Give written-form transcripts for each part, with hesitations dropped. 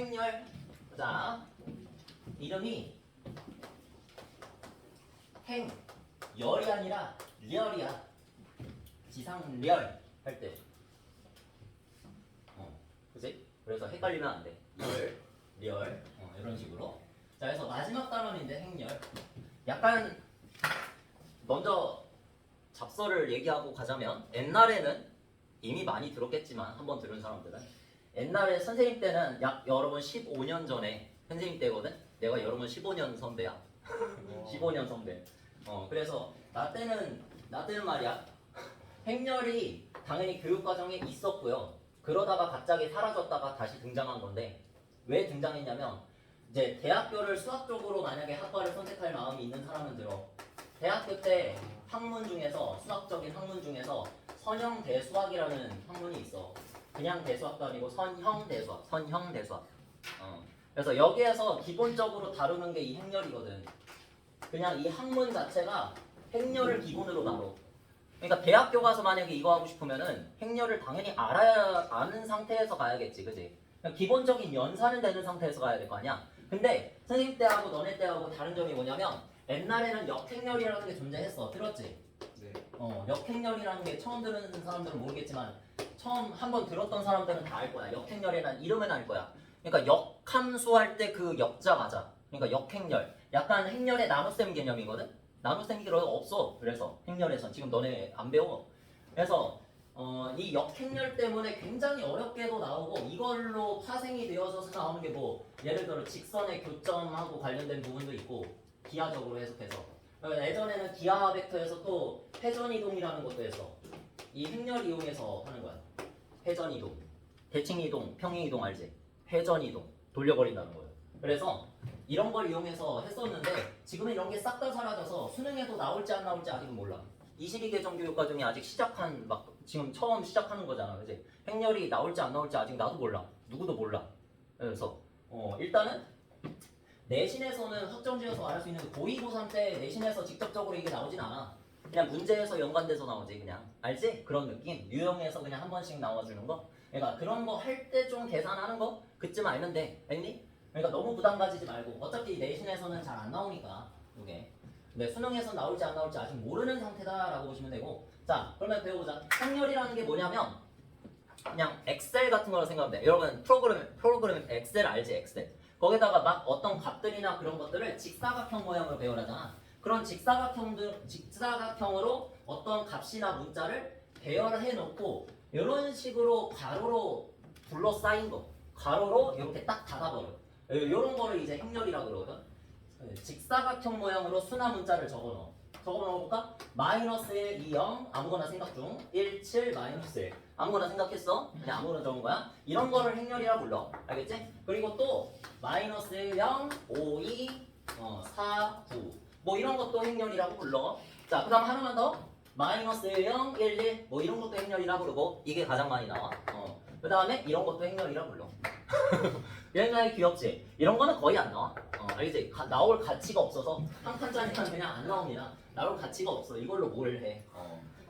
행렬. 자, 이름이 행열이 아니라 렬이야. 지상렬 할 때. 그치? 그래서 헷갈리면 안 돼. 렬. 이런 식으로. 자, 그래서 마지막 단원인데 행렬. 약간 먼저 잡서를 얘기하고 가자면 옛날에는 이미 많이 들었겠지만 한번 들은 사람들은 옛날에 선생님 때는 약 여러분 15년 전에 선생님 때거든. 내가 여러분 15년 선배야. 15년 선배. 그래서 나 때는 말이야. 행렬이 당연히 교육과정에 있었고요. 그러다가 갑자기 사라졌다가 다시 등장한 건데 왜 등장했냐면 이제 대학교를 수학적으로 만약에 학과를 선택할 마음이 있는 사람은 들어. 대학교 때 학문 중에서 수학적인 학문 중에서 선형 대수학이라는 학문이 있어. 그냥 대수학도 아니고 선형 대수학. 그래서 여기에서 기본적으로 다루는 게 이 행렬이거든. 그냥 이 학문 자체가 행렬을 기본으로 다뤄. 그러니까 대학교 가서 만약에 이거 하고 싶으면은 행렬을 당연히 아는 상태에서 가야겠지, 그지? 기본적인 연산은 되는 상태에서 가야 될 거 아니야. 근데 선생님 때하고 너네 때하고 다른 점이 뭐냐면 옛날에는 역행렬이라는 게 존재했어. 들었지? 네. 역행렬이라는 게 처음 들은 사람들은 모르겠지만 처음 한번 들었던 사람들은 다 알 거야. 역행렬이라는 이름은 알 거야. 그러니까 역함수 할 때 그 역자 맞아. 그러니까 역행렬. 약간 행렬의 나눗셈 개념이거든. 나눗셈 개념이 없어. 그래서 행렬에선 지금 너네 안 배워. 그래서 이 역행렬 때문에 굉장히 어렵게도 나오고 이걸로 파생이 되어서 나오는 게 뭐 예를 들어 직선의 교점하고 관련된 부분도 있고 기하적으로 해석해서 예전에는 기하 벡터에서 또 회전이동이라는 것도 했어. 이 행렬 이용해서 하는 거야. 회전이동, 대칭이동, 평행이동 알지? 회전이동 돌려버린다는 거예요. 그래서 이런 걸 이용해서 했었는데 지금은 이런 게 싹 다 사라져서 수능에도 나올지 안 나올지 아직은 몰라. 22개정 교육과정이 아직 지금 처음 시작하는 거잖아, 그지? 행렬이 나올지 안 나올지 아직 나도 몰라. 누구도 몰라. 그래서 일단은 내신에서는 확정지어서 말할 수 있는 그 고2, 고3 때 내신에서 직접적으로 이게 나오진 않아. 그냥 문제에서 연관돼서 나오지 그냥. 알지? 그런 느낌? 유형에서 그냥 한 번씩 나와주는 거? 그러니까 그런 거 할 때 좀 계산하는 거? 그쯤 알면 돼. 알니? 그러니까 너무 부담 가지지 말고 어차피 내신에서는 잘 안 나오니까 이게. 근데 수능에서 나올지 안 나올지 아직 모르는 상태다라고 보시면 되고. 자, 그러면 배워보자. 행렬이라는 게 뭐냐면 그냥 엑셀 같은 거로 생각하면 돼. 여러분 프로그램 엑셀 알지? 엑셀. 거기다가 막 어떤 값들이나 그런 것들을 직사각형 모양으로 배열하잖아. 그런 직사각형으로 어떤 값이나 문자를 배열해 놓고 이런 식으로 가로로 둘러싸인 거. 가로로 이렇게 딱 닫아버려. 이런 거를 이제 행렬이라고 그러거든. 직사각형 모양으로 수나 문자를 적어넣어. 적어넣어볼까? 마이너스 1, 2, 0 아무거나 생각 중 1, 7, 마이너스 1 아무거나 생각했어? 그냥 아무거나 적은 거야? 이런 거를 행렬이라 불러. 알겠지? 그리고 또 마이너스 1, 0, 5, 2, 4, 9 뭐 이런 것도 행렬이라고 불러. 자, 그 다음 하나만 더 마이너스 1, 0, 1, 1 뭐 이런 것도 행렬이라 부르고 이게 가장 많이 나와. 그 다음에 이런 것도 행렬이라 불러. 굉장히 귀엽지? 이런 거는 거의 안 나와. 알겠지? 나올 가치가 없어서 한 칸짜리는 그냥 안 나옵니다. 나올 가치가 없어. 이걸로 뭘 해.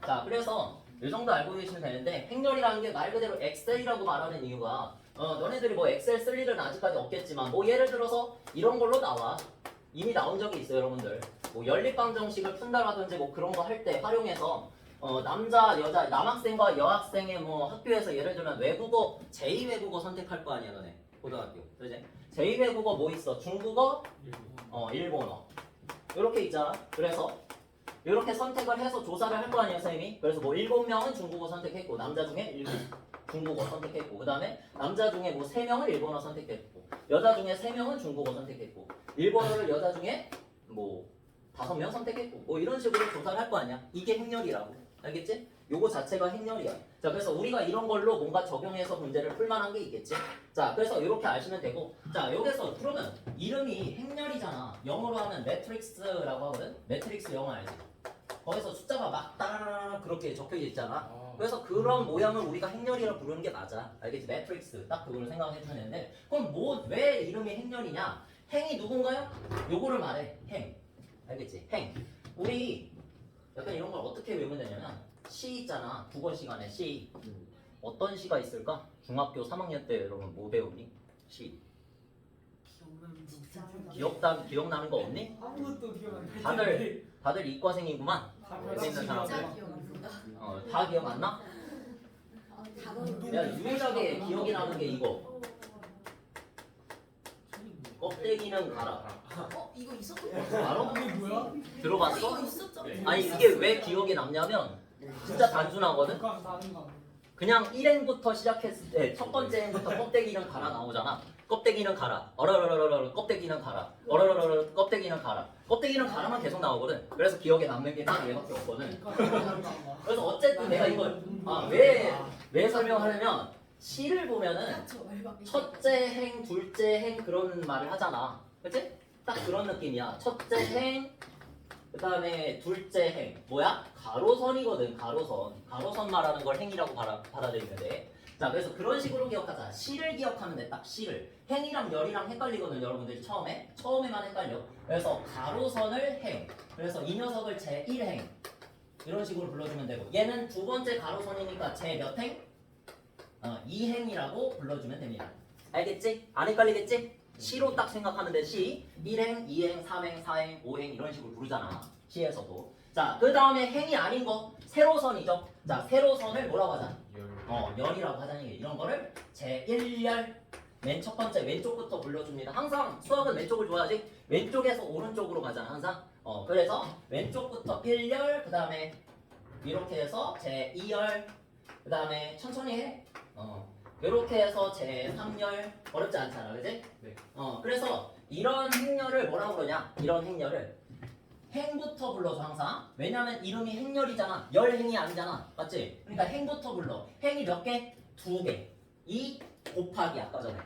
자, 그래서 이 정도 알고 계시면 되는데 행렬이라는 게 말 그대로 엑셀이라고 말하는 이유가 너네들이 뭐 엑셀 쓸 일은 아직까지 없겠지만 뭐 예를 들어서 이런 걸로 나와. 이미 나온 적이 있어요, 여러분들. 뭐 연립방정식을 푼다라든지 뭐 그런 거 할 때 활용해서 남자, 여자, 남학생과 여학생의 뭐 학교에서 예를 들면 외국어, 제2외국어 선택할 거 아니야, 너네. 고등학교. 그지? 제2외국어 뭐 있어? 중국어? 일본어. 이렇게 있잖아. 그래서 이렇게 선택을 해서 조사를 할 거 아니에요, 선생님이? 그래서 뭐 7명은 중국어 선택했고, 남자 중에 중국어 선택했고, 그 다음에 남자 중에 뭐 3명은 일본어 선택했고, 여자 중에 3명은 중국어 선택했고, 일본어를 여자 중에 뭐 5명 선택했고, 뭐 이런 식으로 조사를 할 거 아니야. 이게 행렬이라고. 알겠지? 요거 자체가 행렬이야. 자, 그래서 우리가 이런 걸로 뭔가 적용해서 문제를 풀만한 게 있겠지? 자, 그래서 이렇게 아시면 되고, 자, 여기서 그러면 이름이 행렬이잖아. 영어로 하면 매트릭스라고 하거든? 매트릭스 영어 알지? 거기서 숫자가 막 따라라라 그렇게 적혀 있잖아. 그래서 그런 모양을 우리가 행렬이라 부르는 게 맞아. 알겠지? 매트릭스. 딱 그걸 생각해주면 되는데, 그럼 왜 이름이 행렬이냐? 행이 누군가요? 요거를 말해. 행. 알겠지? 행. 우리 약간 이런 걸 어떻게 외우면 되냐면 시 있잖아. 국어 시간에 시. 어떤 시가 있을까? 중학교 3학년 때 여러분 뭐 배우니? 시. 기억나는 거 없니? 아무것도 기억 안 나. 다들 이과생이구만. 여기 있는 사람들. 진짜 기억 안 나. 다 기억 안 나? 단어 내가 유일하게 기억이 나는 게 이거. 껍데기는 갈아. 이거 있었던 거 알아? 이게 뭐야? 들어봤어? 이거 있었잖아. 아니 이게 왜 기억이 남냐면 진짜 단순하거든? 북한 사는 거. 그냥 1행부터 시작했을 때 첫 번째 행부터 껍데기는 갈아 나오잖아. 껍데기는 갈아. 어러러러러러 껍데기는 갈아. 어러러러러 껍데기는 갈아. 껍데기는 갈아만 계속 나오거든. 그래서 기억에 남는 게 딱 얘밖에 없거든. 그래서 어쨌든 내가 이걸 왜 설명하냐면 시를 보면은 첫째 행, 둘째 행 그런 말을 하잖아. 그치? 딱 그런 느낌이야. 첫째 행, 그 다음에 둘째 행. 뭐야? 가로선이거든. 가로선 말하는 걸 행이라고 받아들이면 돼. 자, 그래서 그런 식으로 기억하자. 시를 기억하면 돼. 딱 시를. 행이랑 열이랑 헷갈리거든. 여러분들이 처음에만 헷갈려. 그래서 가로선을 행. 그래서 이 녀석을 제1행. 이런 식으로 불러주면 되고. 얘는 두 번째 가로선이니까 제 몇 행? 2행이라고 불러주면 됩니다. 알겠지? 안 헷갈리겠지? 시로 딱 생각하면 돼. 시. 1행, 2행, 3행, 4행, 5행 이런 식으로 부르잖아. 시에서도. 자, 그 다음에 행이 아닌 거. 세로선이죠. 자, 세로선을 뭐라고 하자? 열이라고 하자는 게 이런 거를 제1열. 맨 첫 번째 왼쪽부터 불러줍니다. 항상 수학은 왼쪽을 줘야지. 왼쪽에서 오른쪽으로 가잖아. 항상. 그래서 왼쪽부터 1열, 그 다음에 이렇게 해서 제2열, 그 다음에 천천히 해. 이렇게 해서 제3열. 어렵지 않잖아, 그지? 네. 그래서 이런 행렬을 뭐라고 그러냐? 이런 행렬을 행부터 불러줘 항상. 왜냐면 이름이 행렬이잖아. 열행이 아니잖아. 맞지? 그러니까 행부터 불러. 행이 몇 개? 2개. 2 곱하기 아까 전에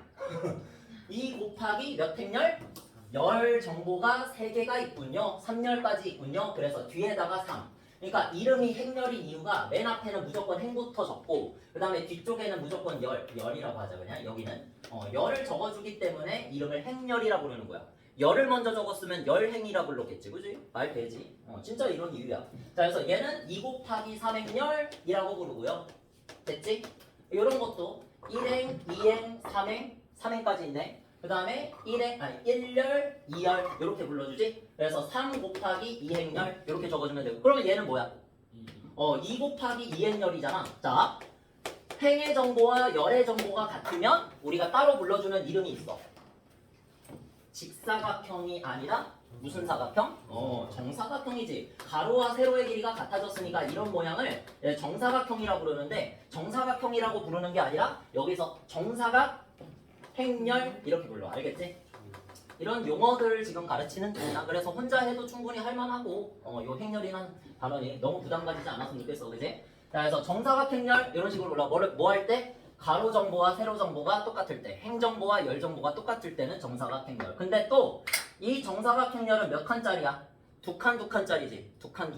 2 곱하기 몇 행렬? 열 정보가 3개가 있군요. 3열까지 있군요. 그래서 뒤에다가 3. 그러니까 이름이 행렬인 이유가 맨 앞에는 무조건 행부터 적고 그 다음에 뒤쪽에는 무조건 열이라고 하자. 그냥 여기는 열을 적어주기 때문에 이름을 행렬이라고 부르는 거야. 열을 먼저 적었으면 열행이라고 불렀겠지. 그지? 말 되지. 진짜 이런 이유야. 자, 그래서 얘는 2 곱하기 3행열이라고 부르고요. 됐지? 이런 것도 1행, 2행, 3행, 3행까지 있네. 그 다음에 1열, 2열 이렇게 불러주지. 그래서 3 곱하기 2행열 이렇게 적어주면 되고. 그러면 얘는 뭐야? 2 곱하기 2행열이잖아. 자, 행의 정보와 열의 정보가 같으면 우리가 따로 불러주는 이름이 있어. 직사각형이 아니라 무슨 사각형? 정사각형이지. 가로와 세로의 길이가 같아졌으니까 이런 모양을 정사각형이라고 부르는데 정사각형이라고 부르는 게 아니라 여기서 정사각, 행렬 이렇게 불러. 알겠지? 이런 용어들 지금 가르치는 중이야. 그래서 혼자 해도 충분히 할만하고 요 행렬이라는 단어니 너무 부담 가지지 않았으면 좋겠어. 그지? 자, 그래서 정사각 행렬 이런 식으로 불러. 뭐 할 때? 가로 정보와 세로 정보가 똑같을 때, 행 정보와 열 정보가 똑같을 때는 정사각 행렬. 근데 또 이 정사각 행렬은 몇 칸짜리야? 두 칸짜리지. 두 칸.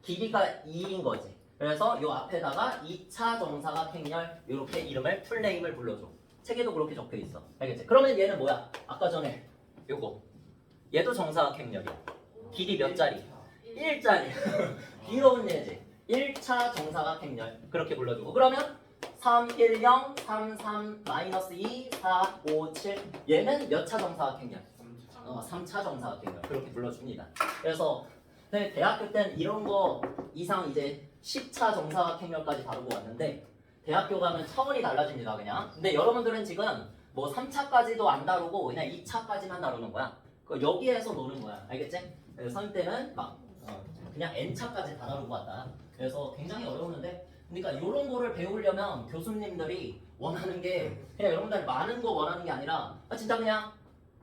길이가 2인 거지. 그래서 요 앞에다가 2차 정사각 행렬 이렇게 이름을 풀네임을 불러줘. 책에도 그렇게 적혀 있어. 알겠지? 그러면 얘는 뭐야? 아까 전에 요거. 얘도 정사각 행렬이야. 길이 몇 자리? 1자리. 귀여운 얘지. 1차 정사각 행렬. 그렇게 불러주고. 그러면 3, 1, 0, 3, 3, 마이너스 2, 4, 5, 7. 얘는 몇 차 정사각 행렬? 3차 정사각 행렬. 그렇게 불러줍니다. 그래서 대학교 때는 이런 거 이상 이제 10차 정사각 행렬까지 다루고 왔는데 대학교 가면 차원이 달라집니다. 그냥. 근데 여러분들은 지금 뭐 3차까지도 안 다루고 그냥 2차까지만 다루는 거야. 여기에서 노는 거야. 알겠지? 선생님 때는 막 그냥 N차까지 다 다루고 왔다. 그래서 굉장히 어려웠는데 그러니까 이런 거를 배우려면 교수님들이 원하는 게 그냥 여러분들 많은 거 원하는 게 아니라 진짜 그냥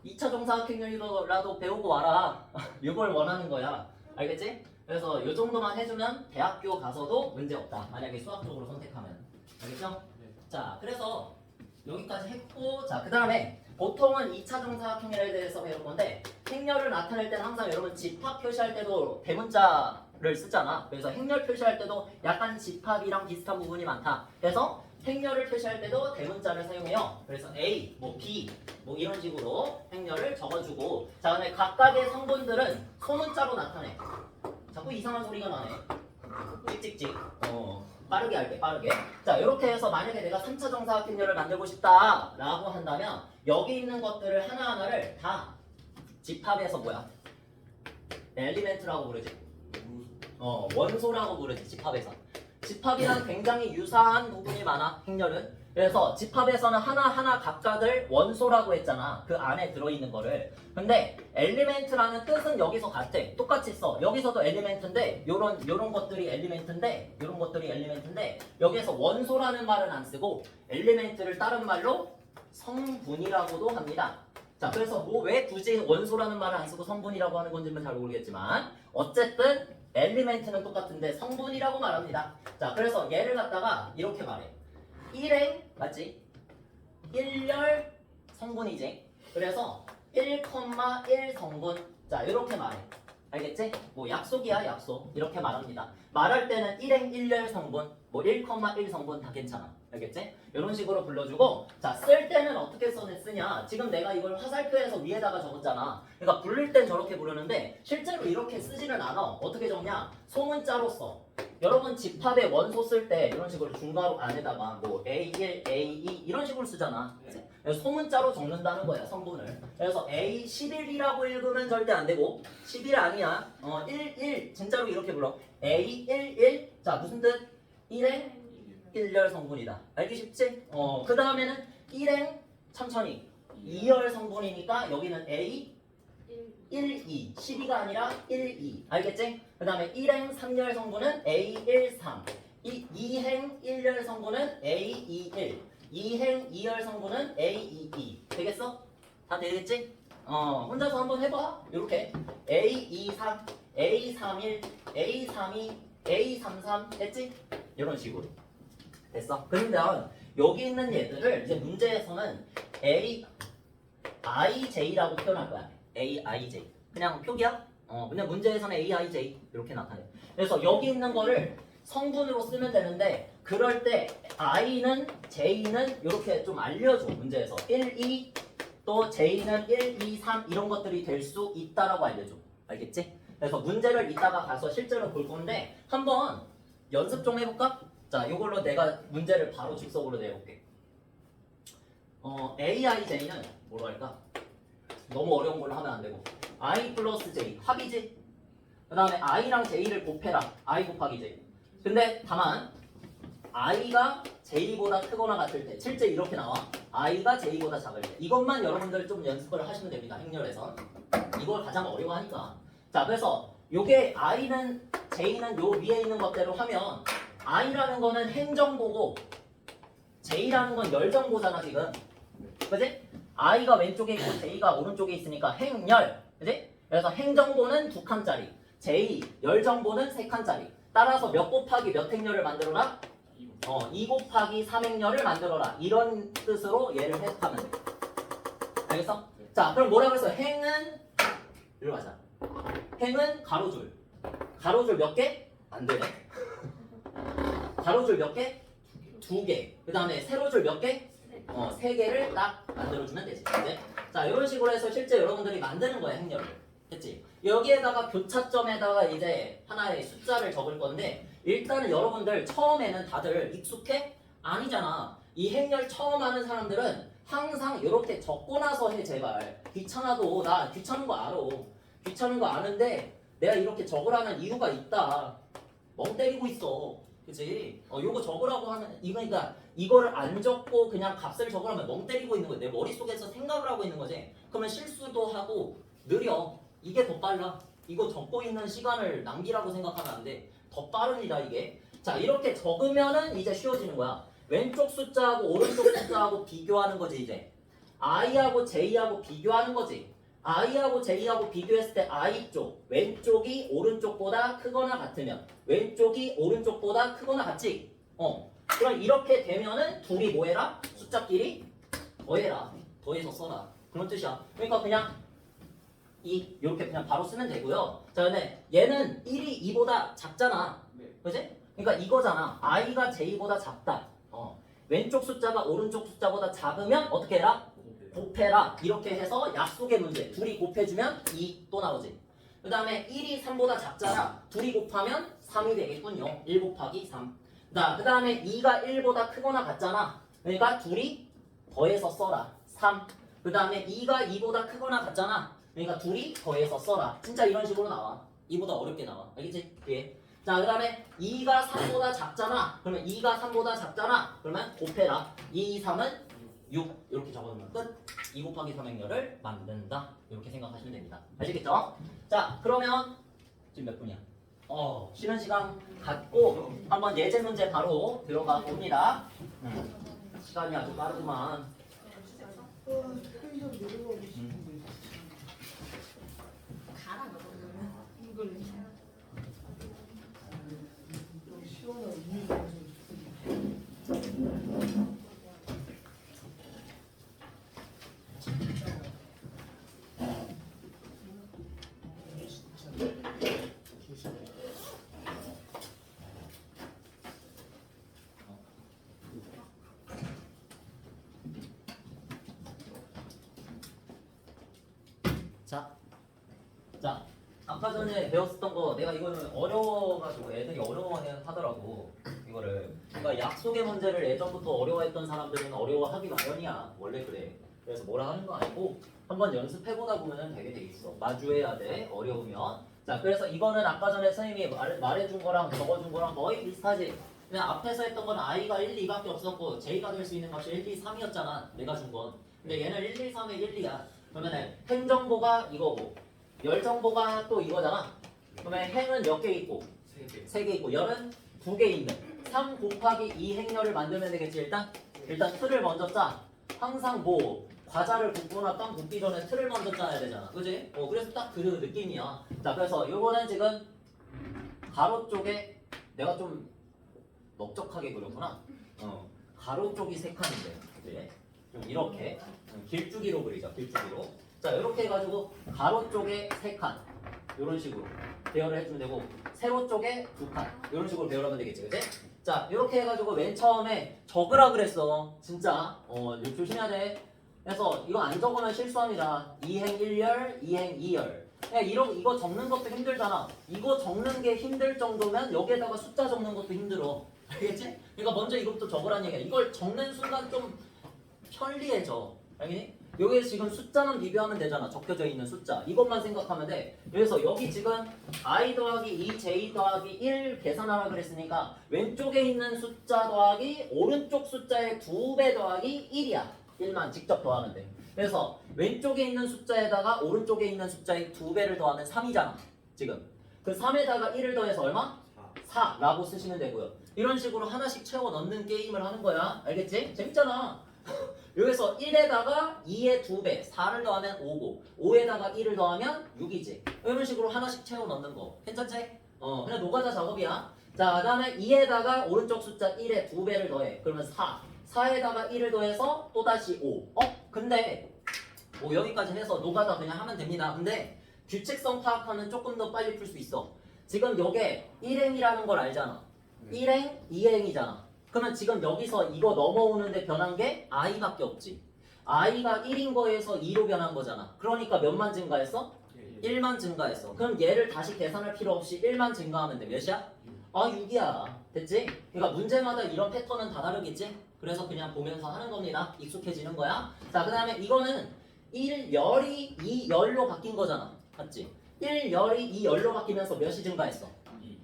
2차 정사각 행렬이라도 배우고 와라. 이걸 원하는 거야. 알겠지? 그래서 이 정도만 해주면 대학교 가서도 문제 없다. 만약에 수학적으로 선택하면. 알겠죠? 네. 자, 그래서 여기까지 했고, 자, 그 다음에 보통은 2차 정사각 행렬에 대해서 배울 건데 행렬을 나타낼 때는 항상 여러분 집합 표시할 때도 대문자를 쓰잖아. 그래서 행렬 표시할 때도 약간 집합이랑 비슷한 부분이 많다. 그래서 행렬을 표시할 때도 대문자를 사용해요. 그래서 A, 뭐 B, 뭐 이런 식으로 행렬을 적어주고 자, 근데 각각의 성분들은 소문자로 나타내. 자꾸 이상한 소리가 나네. 찍찍찍. 빠르게 할게 빠르게. 자 이렇게 해서 만약에 내가 3차 정사각형렬을 만들고 싶다 라고 한다면 여기 있는 것들을 하나하나를 다 집합해서 뭐야 엘리멘트라고 부르지. 원소라고 부르지. 집합에서. 집합이랑 굉장히 유사한 부분이 많아 행렬은. 그래서 집합에서는 하나하나 각각을 원소라고 했잖아. 그 안에 들어있는 거를. 근데 엘리멘트라는 뜻은 여기서 같아. 똑같이 써. 여기서도 엘리멘트인데 요런 것들이 엘리멘트인데 요런 것들이 엘리멘트인데 여기에서 원소라는 말은 안 쓰고 엘리멘트를 다른 말로 성분이라고도 합니다. 자, 그래서 뭐 왜 굳이 원소라는 말을 안 쓰고 성분이라고 하는 건지는 잘 모르겠지만 어쨌든 엘리멘트는 똑같은데 성분이라고 말합니다. 자, 그래서 얘를 갖다가 이렇게 말해. 1행 맞지? 1열 성분이지. 그래서 1,1 성분. 자, 이렇게 말해. 알겠지? 뭐 약속이야, 약속. 이렇게 말합니다. 말할 때는 1행 1열 성분, 뭐 1,1 성분 다 괜찮아. 알겠지? 이런 식으로 불러주고, 자, 쓸 때는 어떻게 쓰냐? 지금 내가 이걸 화살표에서 위에다가 적었잖아. 그러니까 부를 땐 저렇게 부르는데 실제로 이렇게 쓰지는 않아. 어떻게 적냐? 소문자로 써. 여러분 집합에 원소 쓸 때 이런 식으로 중괄호 안에다가 뭐 A1, A2 이런 식으로 쓰잖아. 그래서 소문자로 적는다는 거야, 성분을. 그래서 A11이라고 읽으면 절대 안 되고 11 아니야. 11 진짜로 이렇게 불러. A11. 자, 무슨 뜻? 1행 1열 성분이다. 알기 쉽지? 그 다음에는 1행 천천히 2열 성분이니까 여기는 A 1, 2, 12가 아니라 1, 2 알겠지? 그 다음에 1행 3열 성분은 A1, 3 2행 1열 성분은 A2, 1 2행 2열 성분은 A2, 되겠어? 다 되겠지? 혼자서 한번 해봐. 이렇게 A2, 3 A3, 1 A3, 2 A3, 3 됐지? 이런 식으로 됐어? 그러면 여기 있는 얘들을 이제 문제에서는 AIJ라고 표현할 거야. AIJ. 그냥 표기야? 그냥 문제에서는 AIJ 이렇게 나타내. 그래서 여기 있는 거를 성분으로 쓰면 되는데 그럴 때 I는 J는 이렇게 좀 알려줘. 문제에서 1, 2 또 J는 1, 2, 3 이런 것들이 될 수 있다라고 알려줘. 알겠지? 그래서 문제를 이따가 가서 실제로 볼 건데 한번 연습 좀 해볼까? 자, 이걸로 내가 문제를 바로 즉석으로 내볼게. AIJ는 뭐로 할까? 너무 어려운 걸로 하면 안 되고 I 플러스 J 합이지? 그 다음에 I랑 J를 곱해라. I 곱하기 J. 근데 다만 I가 J보다 크거나 같을 때 실제 이렇게 나와. I가 J보다 작을 때 이것만 여러분들 좀 연습을 하시면 됩니다. 행렬에서 이걸 가장 어려워하니까. 자, 그래서 요게 I는 J는 요 위에 있는 것대로 하면 I라는 거는 행정보고 J라는 건 열정보잖아 지금. 그지? I가 왼쪽에 있고 J가 오른쪽에 있으니까 행열. 그지? 그래서 행정보는 2칸짜리 J 열정보는 3칸짜리. 따라서 몇 곱하기 몇 행렬을 만들어라? 2 곱하기 3행렬을 만들어라. 이런 뜻으로 얘를 해석하면 돼. 알겠어? 자, 그럼 뭐라고 했어? 행은 이리로 가자. 행은 가로줄. 가로줄 몇 개? 안 되네. 가로줄 몇 개? 2개. 그 다음에 세로줄 몇 개? 3개를 딱 만들어주면 되지. 이제. 자, 이런 식으로 해서 실제 여러분들이 만드는 거야, 행렬을. 됐지? 여기에다가 교차점에다가 이제 하나의 숫자를 적을 건데 일단은 여러분들 처음에는 다들 익숙해? 아니잖아. 이 행렬 처음 하는 사람들은 항상 이렇게 적고 나서 해, 제발. 귀찮아도 나 귀찮은 거 알아. 귀찮은 거 아는데 내가 이렇게 적으라는 이유가 있다. 멍 때리고 있어. 그치? 요거 적으라고 하면 그러니까 이거를 안 적고 그냥 값을 적으라면 멍 때리고 있는 거야. 내 머릿속에서 생각을 하고 있는 거지. 그러면 실수도 하고 느려. 이게 더 빨라. 이거 적고 있는 시간을 낭비라고 생각하면 안 돼. 더 빠릅니다 이게. 자, 이렇게 적으면은 이제 쉬워지는 거야. 왼쪽 숫자하고 오른쪽 숫자하고 비교하는 거지 이제. I하고 J하고 비교하는 거지. I하고 J하고 비교했을 때 I 쪽 왼쪽이 오른쪽보다 크거나 같으면 왼쪽이 오른쪽보다 크거나 같지? 그럼 이렇게 되면은 둘이 뭐해라? 숫자끼리 더해라. 더해서 써라. 그런 뜻이야. 그러니까 그냥 이렇게 그냥 바로 쓰면 되고요. 자, 근데 얘는 1이 2보다 작잖아. 그지? 그러니까 이거잖아. I가 J보다 작다. 왼쪽 숫자가 오른쪽 숫자보다 작으면 어떻게 해라? 곱해라. 이렇게 해서 약속의 문제. 둘이 곱해주면 2 또 나오지. 그 다음에 1이 3보다 작잖아. 둘이 곱하면 3이 되겠군요. 1 곱하기 3. 자, 그 다음에 2가 1보다 크거나 같잖아. 그러니까 둘이 더해서 써라. 3. 그 다음에 2가 2보다 크거나 같잖아. 그러니까 둘이 더해서 써라. 진짜 이런 식으로 나와. 2보다 어렵게 나와. 알겠지? 예. 자, 그 다음에 2가 3보다 작잖아. 그러면 2가 3보다 작잖아. 그러면 곱해라. 2, 3은 6. 이렇게 적어주면 끝. 2 곱하기 3행렬을 만든다. 이렇게 생각하시면 됩니다. 아시겠죠? 자, 그러면 지금 몇 분이야? 쉬는 시간 갖고 한번 예제 문제 바로 들어가 봅니다. 시간이 아주 빠르구만. 가라 그러면. 자, 아까 전에 배웠었던 거 내가 이거는 어려워가지고 애들이 어려워하더라고 이거를. 그러니까 약속의 문제를 예전부터 어려워했던 사람들은 어려워하기 마련이야. 원래 그래. 그래서 뭐라 하는 거 아니고 한번 연습해보다 보면 되게 돼 있어. 마주해야 돼. 어려우면. 자, 그래서 이거는 아까 전에 선생님이 말해준 거랑 적어준 거랑 거의 비슷하지. 그냥 앞에서 했던 건 i가 1, 2밖에 없었고 j가 될 수 있는 값이 1, 2, 3이었잖아. 내가 준 건. 근데 얘는 1, 2, 3의 1, 2야. 그러면은 행정보가 이거고 열정보가 또 이거잖아. 그러면 행은 몇 개 있고? 3개 있고 열은 2개 있는 3 곱하기 2 행렬을 만들면 되겠지. 일단 틀을 먼저 짜. 항상 뭐 과자를 굽거나 빵 굽기 전에 틀을 먼저 짜야 되잖아. 그지? 그래서 딱 그 느낌이야. 자, 그래서 요거는 지금 가로 쪽에 내가 좀 넓적하게 그렸구나. 가로 쪽이 3칸인데 그지? 좀 이렇게 길쭉이로 그리자. 길쭉이로. 자, 이렇게 해가지고 가로 쪽에 3칸 이런 식으로 배열을 해주면 되고 세로 쪽에 2칸 이런 식으로 배열하면 되겠지, 그치? 자, 이렇게 해가지고 맨 처음에 적으라 그랬어. 진짜 이거 조심해야 돼. 그래서 이거 안 적으면 실수합니다. 2행 1열, 2행 2열. 야, 이거 적는 것도 힘들잖아. 이거 적는 게 힘들 정도면 여기에다가 숫자 적는 것도 힘들어. 알겠지? 그러니까 먼저 이것부터 적으라는 얘기야. 이걸 적는 순간 좀 편리해져. 알겠니? 여기에 지금 숫자만 비교하면 되잖아. 적혀져 있는 숫자. 이것만 생각하면 돼. 그래서 여기 지금 i 더하기 2, j 더하기 1 계산하라 그랬으니까 왼쪽에 있는 숫자 더하기 오른쪽 숫자의 2배 더하기 1이야. 1만 직접 더하면 돼. 그래서 왼쪽에 있는 숫자에다가 오른쪽에 있는 숫자의 2배를 더하면 3이잖아. 지금. 그 3에다가 1을 더해서 얼마? 4라고 쓰시면 되고요. 이런 식으로 하나씩 채워 넣는 게임을 하는 거야. 알겠지? 재밌잖아. 여기서 1에다가 2의 2배, 4를 더하면 5고 5에다가 1을 더하면 6이지. 이런 식으로 하나씩 채워 넣는 거. 괜찮지? 그냥 노가다 작업이야. 자, 그 다음에 2에다가 오른쪽 숫자 1의 2배를 더해. 그러면 4. 4에다가 1을 더해서 또다시 5. 근데 여기까지 해서 노가다 그냥 하면 됩니다. 근데 규칙성 파악하면 조금 더 빨리 풀 수 있어. 지금 요게 1행이라는 걸 알잖아. 1행, 2행이잖아. 그러면 지금 여기서 이거 넘어오는데 변한 게 i밖에 없지. i가 1인 거에서 2로 변한 거잖아. 그러니까 몇만 증가했어? 1만 증가했어. 그럼 얘를 다시 계산할 필요 없이 1만 증가하면 돼. 몇이야? 6이야. 됐지? 그러니까 문제마다 이런 패턴은 다 다르겠지? 그래서 그냥 보면서 하는 겁니다. 익숙해지는 거야. 자, 그 다음에 이거는 1열이 2열로 바뀐 거잖아. 맞지? 1열이 2열로 바뀌면서 몇이 증가했어?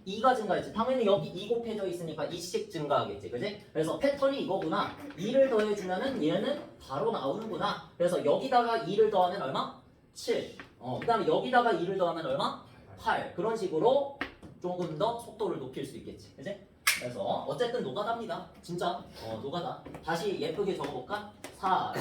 2가 증가했지. 당연히 여기 2 곱해져 있으니까 2씩 증가하겠지. 그지? 그래서 패턴이 이거구나. 2를 더해주면은 얘는 바로 나오는구나. 그래서 여기다가 2를 더하면 얼마? 7. 그 다음에 여기다가 2를 더하면 얼마? 8. 그런 식으로 조금 더 속도를 높일 수 있겠지. 그지? 그래서 어쨌든 노가다입니다. 진짜 노가다. 다시 예쁘게 적어볼까? 4,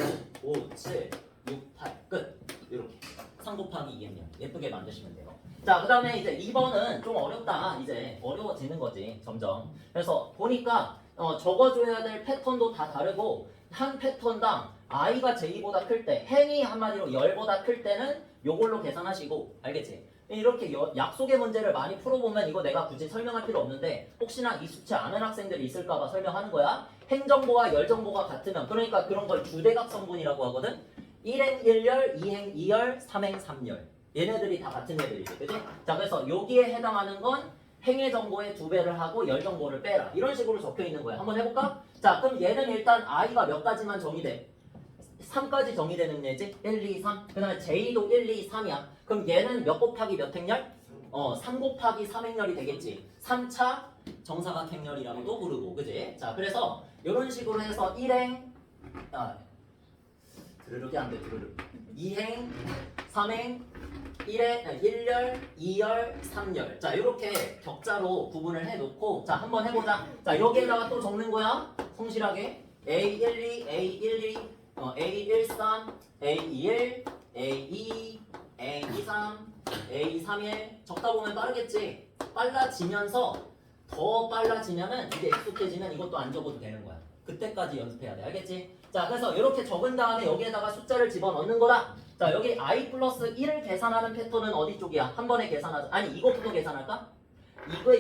6, 5, 7, 6, 8. 끝. 이렇게 3 곱하기 2행렬 예쁘게 만드시면 돼요. 자, 그 다음에 이제 2번은 좀 어렵다. 이제 어려워지는 거지 점점. 그래서 보니까 적어줘야 될 패턴도 다 다르고 한 패턴당 i가 j보다 클 때 행이 한마디로 10보다 클 때는 요걸로 계산하시고 알겠지? 이렇게 약속의 문제를 많이 풀어보면 이거 내가 굳이 설명할 필요 없는데 혹시나 익숙치 않은 학생들이 있을까봐 설명하는 거야. 행정보와 열정보가 같으면 그러니까 그런 걸 주대각성분이라고 하거든. 1행 1열, 2행 2열, 3행 3열 얘네들이 다 같은 애들이지. 그치? 자, 그래서 여기에 해당하는 건 행의 정보의 2배를 하고 열 정보를 빼라. 이런 식으로 적혀 있는 거야. 한번 해볼까? 자, 그럼 얘는 일단 i가 몇 가지만 정의돼? 3까지 정의되는 얘지? 1, 2, 3. 그 다음에 j도 1, 2, 3이야. 그럼 얘는 몇 곱하기 몇 행렬? 3 곱하기 3행렬이 되겠지. 3차 정사각행렬이라고도 부르고, 그지? 자, 그래서 이런 식으로 해서 1행, 드르륵이 안 돼, 드르륵. 2행, 3행, 1열, 2열, 3열. 자, 이렇게 격자로 구분을 해놓고, 자, 한번 해보자. 자, 여기에다가 또 적는 거야. 성실하게. A12, A12, A13, A21, A2, A23, A31. 적다 보면 빠르겠지? 빨라지면서 더 빨라지면은 이게 익숙해지면 이것도 안 적어도 되는 거야. 그때까지 연습해야 돼. 알겠지? 자, 그래서 이렇게 적은 다음에 여기에다가 숫자를 집어넣는 거다. 자, 여기 i 플러스 1을 계산하는 패턴은 어디 쪽이야? 한 번에 계산하자. 아니, 이것부터 계산할까?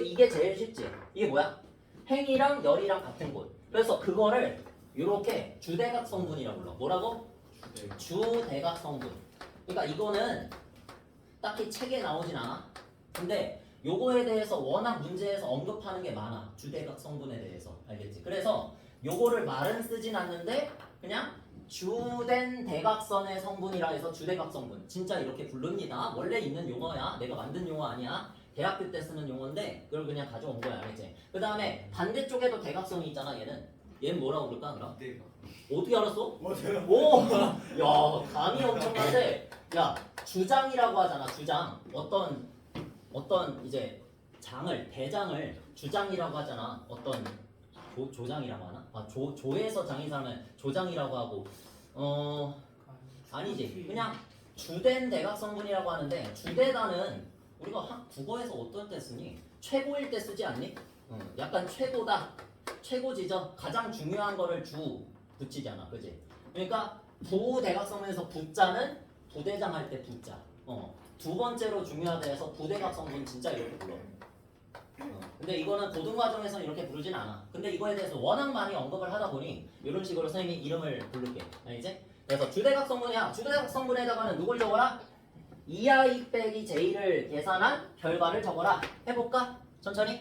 이게 제일 쉽지. 이게 뭐야? 행이랑 열이랑 같은 곳. 그래서 그거를 이렇게 주대각성분이라고 불러. 뭐라고? 주대각성분. 그러니까 이거는 딱히 책에 나오진 않아. 근데 요거에 대해서 워낙 문제에서 언급하는 게 많아. 주대각성분에 대해서. 알겠지? 그래서 요거를 말은 쓰진 않는데 그냥 주된 대각선의 성분이라 해서 주대각성분. 진짜 이렇게 부릅니다. 원래 있는 용어야. 내가 만든 용어 아니야. 대학교 때 쓰는 용어인데 그걸 그냥 가져온 거야. 알겠지? 그 다음에 반대쪽에도 대각선이 있잖아. 얘는 뭐라고 부를까 그럼? 어떻게 알았어? 맞아요. 오! 야, 감이 엄청난데. 야, 주장이라고 하잖아. 주장. 어떤 이제 대장을 주장이라고 하잖아. 어떤 조장이라고 하나? 조에서 장인 사람은 조장이라고 하고 아니지. 그냥 주된 대각성분이라고 하는데 주대다는 우리가 국어에서 어떨 때 쓰니? 최고일 때 쓰지 않니? 약간 최고다. 최고지죠. 가장 중요한 거를 주 붙이잖아. 그지? 그러니까 부대각성분에서 부자는 부대장 할 때 부자. 두 번째로 중요하다 해서 부대각성분 진짜 이렇게 불러. 근데 이거는 고등과정에서는 이렇게 부르진 않아. 근데 이거에 대해서 워낙 많이 언급을 하다 보니 이런 식으로 선생님이 이름을 부를게. 알겠지? 그래서 주대각성분이야. 주대각성분에다가는 누굴 적어라? 2i 빼기 j를 계산한 결과를 적어라. 해볼까? 천천히.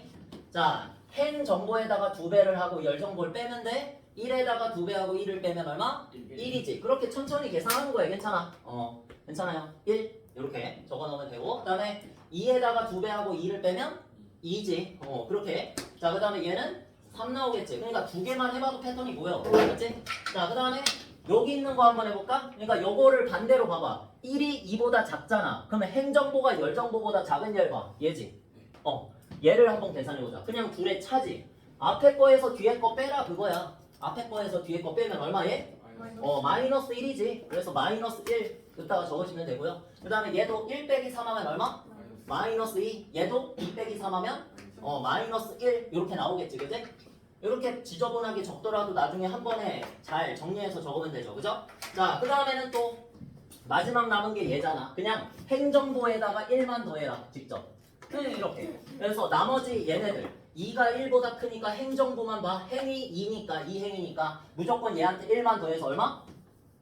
자, 행 정보에다가 2배를 하고 열 정보를 빼면 돼. 1에다가 2배하고 1을 빼면 얼마? 1이지. 그렇게 천천히 계산하는 거야. 괜찮아. 괜찮아요. 1 이렇게 적어놓으면 되고, 그 다음에 2에다가 2배하고 2를 빼면 2지. 그렇게. 자, 그 다음에 얘는 3 나오겠지. 그러니까 2개만 해봐도 패턴이 보여. 알겠지? 자, 그 다음에 여기 있는 거 한번 해볼까? 그러니까 요거를 반대로 봐봐. 1이 2보다 작잖아. 그러면 행정보가 열정보보다 작은 열 봐. 얘지. 얘를 한번 계산해보자. 그냥 둘의 차지. 앞에 거에서 뒤에 거 빼라 그거야. 앞에 거에서 뒤에 거 빼면 얼마 얘? 마이너스 1이지. 그래서 마이너스 1 여기다가 적으시면 되고요. 그 다음에 얘도 1 빼기 3 하면 얼마? 마이너스 2. 얘도 2 빼기 3 하면 마이너스 1 이렇게 나오겠지. 그지? 이렇게 지저분하게 적더라도 나중에 한 번에 잘 정리해서 적으면 되죠. 그죠? 자, 그 다음에는 또 마지막 남은 게 얘잖아. 그냥 행정보에다가 1만 더해라. 직접. 그냥 이렇게. 그래서 나머지 얘네들 2가 1보다 크니까 행정보만 봐. 행이 2니까 2행이니까 무조건 얘한테 1만 더해서 얼마?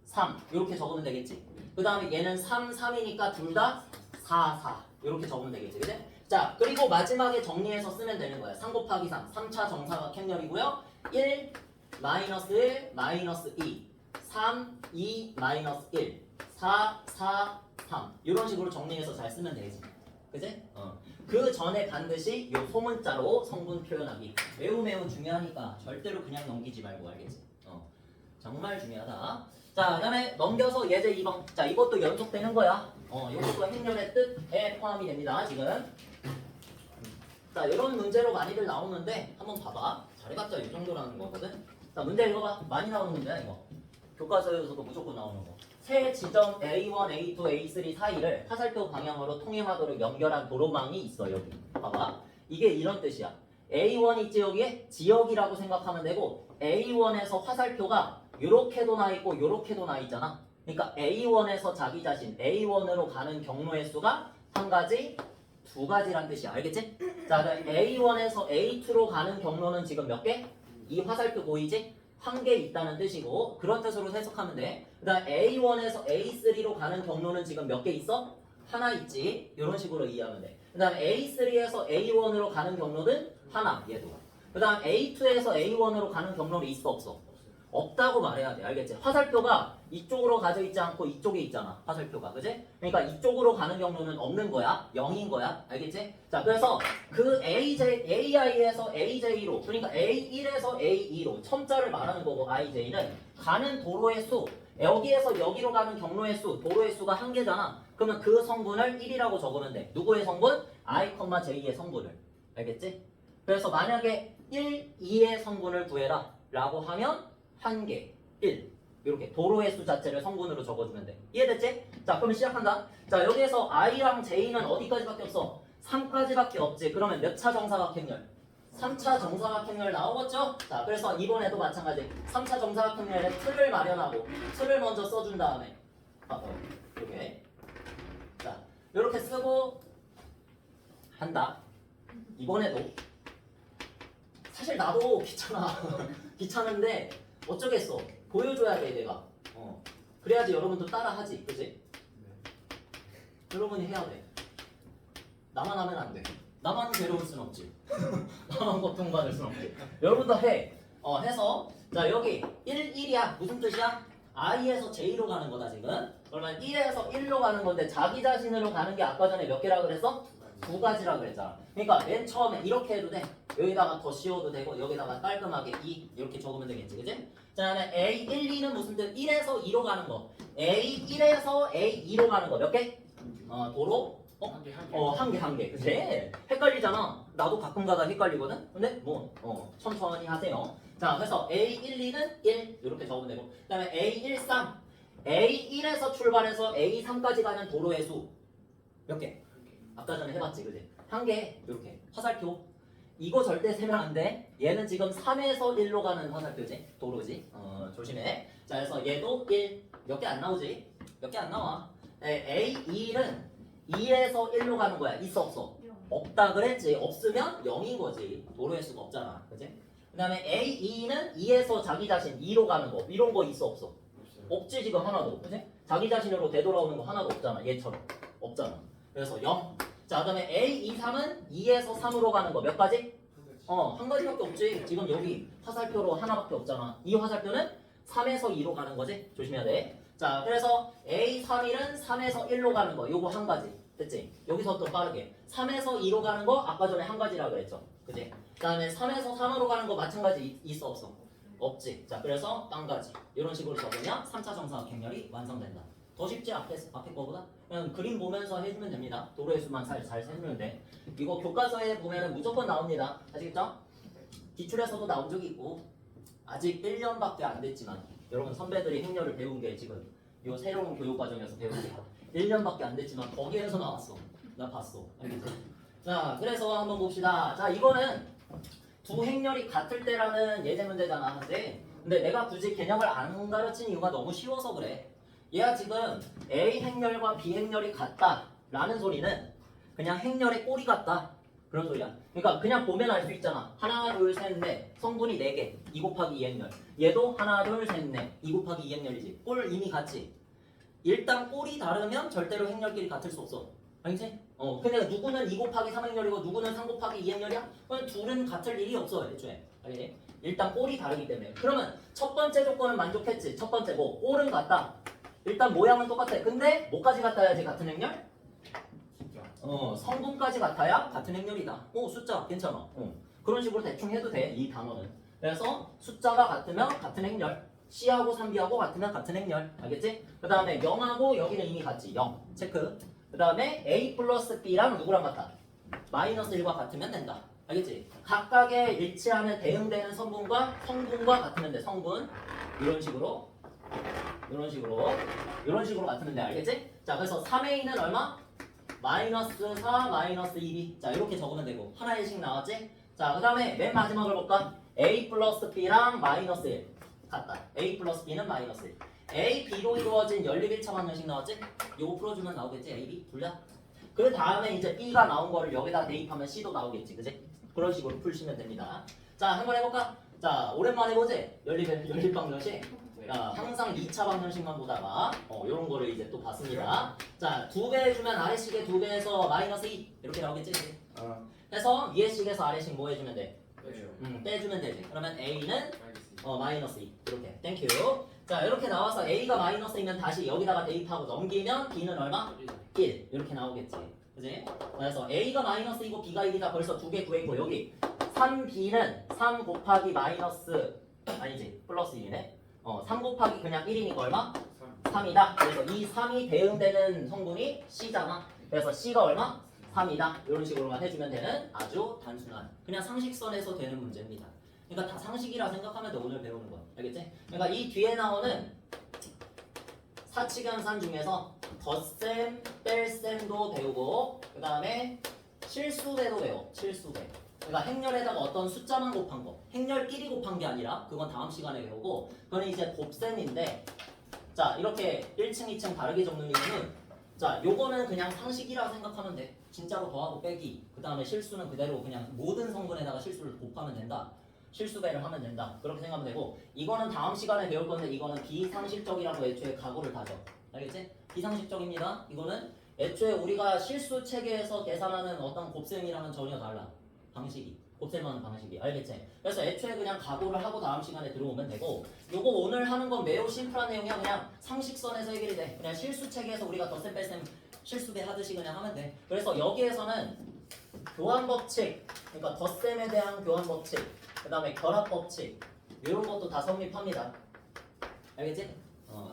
3 이렇게 적으면 되겠지. 그 다음에 얘는 3, 3이니까 둘 다 4, 4 이렇게 적으면 되겠지. 그치? 자, 그리고 마지막에 정리해서 쓰면 되는 거야. 3 곱하기 3 3차 정사각행렬이고요. 1 마이너스 1 마이너스 2 3 2 마이너스 1 4 4 3 이런 식으로 정리해서 잘 쓰면 되지. 그치? 그 전에 반드시 요 소문자로 성분 표현하기 매우 중요하니까 절대로 그냥 넘기지 말고. 알겠지? 정말 중요하다. 자, 그 다음에 넘겨서 예제 2번. 자, 이것도 연속되는 거야. 이것도 행렬의 뜻에 포함이 됩니다. 지금. 자, 이런 문제로 많이들 나오는데 한번 봐봐. 잘해봤자 이 정도라는 거거든. 자, 문제 읽어봐. 많이 나오는 문제야 이거. 교과서에서도 무조건 나오는 거. 세 지점 A1, A2, A3 사이를 화살표 방향으로 통행하도록 연결한 도로망이 있어. 여기 봐봐. 이게 이런 뜻이야. A1 있지 여기에? 지역이라고 생각하면 되고 A1에서 화살표가 요렇게도 나 있고 요렇게도 나 있잖아. 그러니까 A1에서 자기 자신 A1으로 가는 경로의 수가 한 가지, 두 가지란 뜻이야. 알겠지? 자, A1에서 A2로 가는 경로는 지금 몇 개? 이 화살표 보이지? 한 개 있다는 뜻이고 그런 뜻으로 해석하면 돼. 그 다음 A1에서 A3로 가는 경로는 지금 몇 개 있어? 하나 있지. 이런 식으로 이해하면 돼. 그 다음 A3에서 A1으로 가는 경로는 하나, 얘도. 그 다음 A2에서 A1으로 가는 경로는 있어, 없어? 없다고 말해야 돼. 알겠지? 화살표가 이쪽으로 가져 있지 않고 이쪽에 있잖아. 화살표가. 그지? 그러니까 이쪽으로 가는 경로는 없는 거야. 0인 거야. 알겠지? 자, 그래서 그 AI에서 AJ로, 그러니까 A1에서 A2로 첨자를 말하는 거고 IJ는 가는 도로의 수, 여기에서 여기로 가는 경로의 수, 도로의 수가 한 개잖아. 그러면 그 성분을 1이라고 적으면 돼. 누구의 성분? I, J의 성분을. 알겠지? 그래서 만약에 1, 2의 성분을 구해라 라고 하면 한 개, 1. 이렇게 도로의 수 자체를 성분으로 적어주면 돼. 이해됐지? 자, 그럼 시작한다. 자, 여기에서 I랑 J는 어디까지밖에 없어? 3까지밖에 없지. 그러면 몇 차 정사각형렬? 3차 정사각형렬 나오겠죠? 자, 그래서 이번에도 마찬가지. 3차 정사각형렬의 틀을 마련하고 틀을 먼저 써준 다음에 이렇게 자, 이렇게 쓰고 한다. 이번에도 사실 나도 귀찮아. 귀찮은데 어쩌겠어. 보여줘야 돼 내가. 그래야지 여러분도 따라하지. 그치? 여러분이 해야 돼. 나만 하면 안 돼. 나만 괴로울 순 없지. 나만 고통받을 순 없지. 여러분도 해. 해서 자 여기 1, 1이야. 무슨 뜻이야? I에서 J로 가는 거다 지금. 그러면 1에서 1로 가는 건데 자기 자신으로 가는 게 아까 전에 몇 개라 그랬어? 두 가지라 그랬잖아. 그러니까 맨 처음에 이렇게 해도 돼. 여기다가 더 씌워도 되고 여기다가 깔끔하게 2 이렇게 적으면 되겠지. 그치? 자, 그다음에 A1, 2는 무슨 뜻? 1에서 2로 가는 거. A1에서 A2로 가는 거 몇 개? 도로? 한 개. 그치? 헷갈리잖아. 나도 가끔 가다 헷갈리거든? 근데 천천히 하세요. 자, 그래서 A1, 2는 1 이렇게 적으면 되고 그 다음에 A1, 3 A1에서 출발해서 A3까지 가는 도로의 수 몇 개? 아까 전에 해봤지, 그지? 한 개, 이렇게 화살표. 이거 절대 세면 안 돼. 얘는 지금 3에서 1로 가는 화살표지, 도로지. 조심해. 자, 그래서 얘도 1. 몇 개 안 나오지? 몇 개 안 나와. A1은 2에서 1로 가는 거야. 있어, 없어? 없다 그랬지. 없으면 0인 거지. 도로의 수가 없잖아, 그지? 그 다음에 A2는 2에서 자기 자신 2로 가는 거. 이런 거 있어, 없어? 없지, 지금 하나도. 그지? 자기 자신으로 되돌아오는 거 하나도 없잖아. 얘처럼. 없잖아. 그래서 0. 자, 그다음에 A, 2, 3은 2에서 3으로 가는 거 몇 가지? 한 가지밖에 없지. 지금 여기 화살표로 하나밖에 없잖아. 이 화살표는 3에서 2로 가는 거지. 조심해야 돼. 자, 그래서 A, 3일은 3에서 1로 가는 거. 요거 한 가지. 됐지? 여기서 또 빠르게 3에서 2로 가는 거 아까 전에 한 가지라 그랬죠. 그지? 그다음에 3에서 3으로 가는 거 마찬가지 있어, 없어? 없지. 자, 그래서 한 가지. 이런 식으로 적으면 3차 정사각형렬이 완성된다. 더 쉽지 앞에 거보다? 그냥 그림 보면서 해주면 됩니다. 도로의 수만 잘 세면 돼. 이거 교과서에 보면은 무조건 나옵니다. 아시겠죠? 기출에서도 나온 적이 있고 아직 1년밖에 안 됐지만 여러분 선배들이 행렬을 배운 게 지금 요 새로운 교육과정에서 배운 게 1년밖에 안 됐지만 거기에서 나왔어. 나 봤어. 알겠지? 자, 그래서 한번 봅시다. 자, 이거는 두 행렬이 같을 때라는 예제 문제잖아. 근데 내가 굳이 개념을 안 가르친 이유가 너무 쉬워서 그래. 얘가 지금 A 행렬과 B 행렬이 같다라는 소리는 그냥 행렬의 꼴이 같다 그런 소리야. 그러니까 그냥 보면 알 수 있잖아. 하나, 둘, 셋, 넷. 성분이 4개. 2 곱하기 2 행렬. 얘도 하나, 둘, 셋, 넷. 2 곱하기 2 행렬이지. 꼴 이미 같지. 일단 꼴이 다르면 절대로 행렬끼리 같을 수 없어. 알겠지? 근데 누구는 2 곱하기 3 행렬이고 누구는 3 곱하기 2 행렬이야? 그럼 둘은 같을 일이 없어. 애초에. 알겠지? 일단 꼴이 다르기 때문에. 그러면 첫 번째 조건은 만족했지. 첫 번째 뭐 꼴은 같다. 일단 모양은 똑같아. 근데 뭐까지 같아야지 같은 행렬? 성분까지 같아야 같은 행렬이다. 숫자 괜찮아. 그런 식으로 대충 해도 돼. 이 단어는. 그래서 숫자가 같으면 같은 행렬. C하고 3B하고 같으면 같은 행렬. 알겠지? 그 다음에 0하고 여기는 이미 같지. 0. 체크. 그 다음에 A 플러스 B랑 누구랑 같아? 마이너스 1과 같으면 된다. 알겠지? 각각의 일치하는 대응되는 성분과 같으면 돼. 성분. 이런 식으로 같으면 돼. 알겠지? 자, 그래서 3A는 얼마? 마이너스 4, 마이너스 2B. 자, 이렇게 적으면 되고. 하나의 식 나왔지? 자, 그 다음에 맨 마지막을 볼까? A 플러스 B랑 마이너스 1. 같다. A 플러스 B는 마이너스 1. A, B로 이루어진 연립 1차 방정식 나왔지? 요거 풀어주면 나오겠지? A, B? 둘 다? 그 다음에 이제 B가 나온 거를 여기다 대입하면 C도 나오겠지. 그지? 그런 식으로 풀시면 됩니다. 자, 한번 해볼까? 자, 오랜만에 보지? 연립 방정식. 자, 항상 2차 방정식만 보다가 이런 거를 이제 또 봤습니다. 자, 2배 해주면 아래식에 2배에서 마이너스 2 이렇게 나오겠지? 해서 위에식에서 아래식 뭐 해주면 돼? 빼주면 되지. 그러면 A는 마이너스 2 이렇게. 땡큐. 자, 이렇게 나와서 A가 마이너스이면 다시 여기다가 대입하고 넘기면 B는 얼마? 1 이렇게 나오겠지. 그지? 그래서 A가 마이너스이고 B가 1이다. 벌써 2개 구했고 여기 3B는 3 곱하기 마이너스 아니지 플러스 1이네. 3 곱하기 그냥 1이니까 얼마? 3이다. 그래서 이 3이 대응되는 성분이 C잖아. 그래서 C가 얼마? 3이다. 이런 식으로만 해주면 되는 아주 단순한 그냥 상식선에서 되는 문제입니다. 그러니까 다 상식이라 생각하면 돼. 오늘 배우는 건. 알겠지? 그러니까 이 뒤에 나오는 사칙연산 중에서 덧셈, 뺄셈도 배우고 그 다음에 실수배도 배워. 실수배. 그러니까 행렬에다가 어떤 숫자만 곱한 거. 행렬끼리 곱한 게 아니라 그건 다음 시간에 배우고 그건 이제 곱셈인데 자 이렇게 1층, 2층 다르게 적는 이유는 자 요거는 그냥 상식이라 생각하면 돼. 진짜로 더하고 빼기. 그 다음에 실수는 그대로 그냥 모든 성분에다가 실수를 곱하면 된다. 실수배를 하면 된다. 그렇게 생각하면 되고 이거는 다음 시간에 배울 건데 이거는 비상식적이라고 애초에 각오를 다져. 알겠지? 비상식적입니다. 이거는 애초에 우리가 실수 체계에서 계산하는 어떤 곱셈이랑은 전혀 달라. 방식이. 곱셈하는 방식이. 알겠지? 그래서 애초에 그냥 각오를 하고 다음 시간에 들어오면 되고 요거 오늘 하는 건 매우 심플한 내용이야. 그냥 상식선에서 해결이 돼. 그냥 실수 체계에서 우리가 덧셈 뺄셈 실수배 하듯이 그냥 하면 돼. 그래서 여기에서는 교환 법칙, 그러니까 덧셈에 대한 교환 법칙, 그 다음에 결합 법칙 이런 것도 다 성립합니다. 알겠지?